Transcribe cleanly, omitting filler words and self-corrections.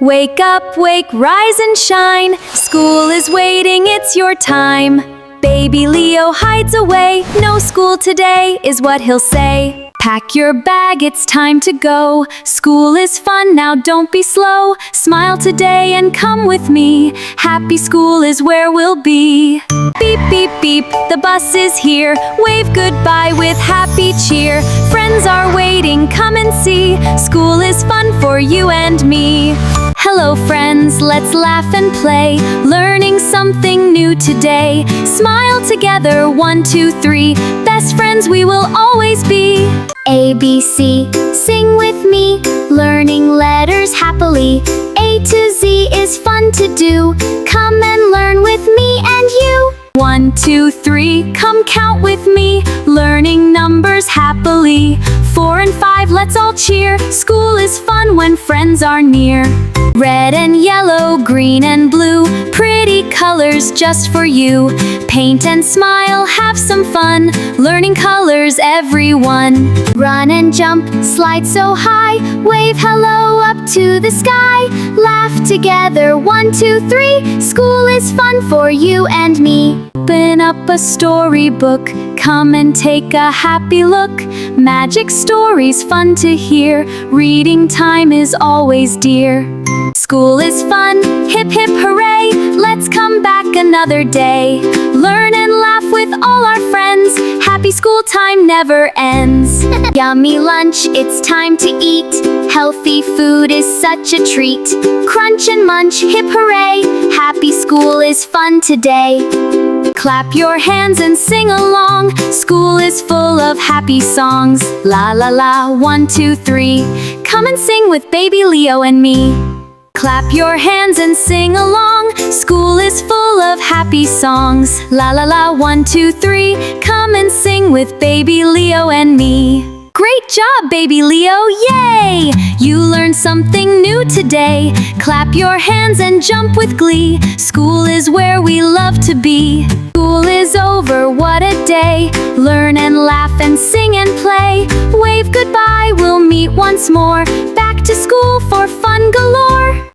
Wake up, wake, rise and shine. School is waiting, it's your time. Baby Leo hides away. No school today is what he'll say. Pack your bag, it's time to go. School is fun, now don't be slow. Smile today and come with me. Happy school is where we'll be. Beep, beep, beep, the bus is here. Wave goodbye with happy cheer. Friends are waiting, come and see. School is fun for you and me. Hello friends, let's laugh and play. Learning something new today. Smile together, 1, 2, 3. Best friends we will always be. A, B, C, sing with me. Learning letters happily. A to Z is fun to do. Come and learn with me and you. 1, 2, 3, come count with me. Learning numbers happily. 4 and 5, let's all cheer. School is fun when friends are near. Red and yellow, green and blue, pretty colors just for you. Paint and smile, have some fun. Learning colors, everyone. Run and jump, slide so high. Wave hello up to the sky. Laugh together, 1, 2, 3. School is fun for you and me. Open up a storybook, come and take a happy look. Magic stories fun to hear. Reading time is always dear. School is fun, hip hip hooray. Let's come back another day. Learn and laugh with all our friends. Happy school time never ends. Yummy lunch, it's time to eat. Healthy food is such a treat. Crunch and munch, hip hooray. Happy school is fun today. Clap your hands and sing along. School is full of happy songs. La la la, 1, 2, 3. Come and sing with baby Leo and me. Clap your hands and sing along. School is full of happy songs. La la la, 1, 2, 3. Come and sing with baby Leo and me. Great job, baby Leo, yay! You learned something new today. Clap your hands and jump with glee. School is where we love to be. School is over, what a day. Learn and laugh and sing and play. Wave goodbye, we'll meet once more. Back to school for fun galore.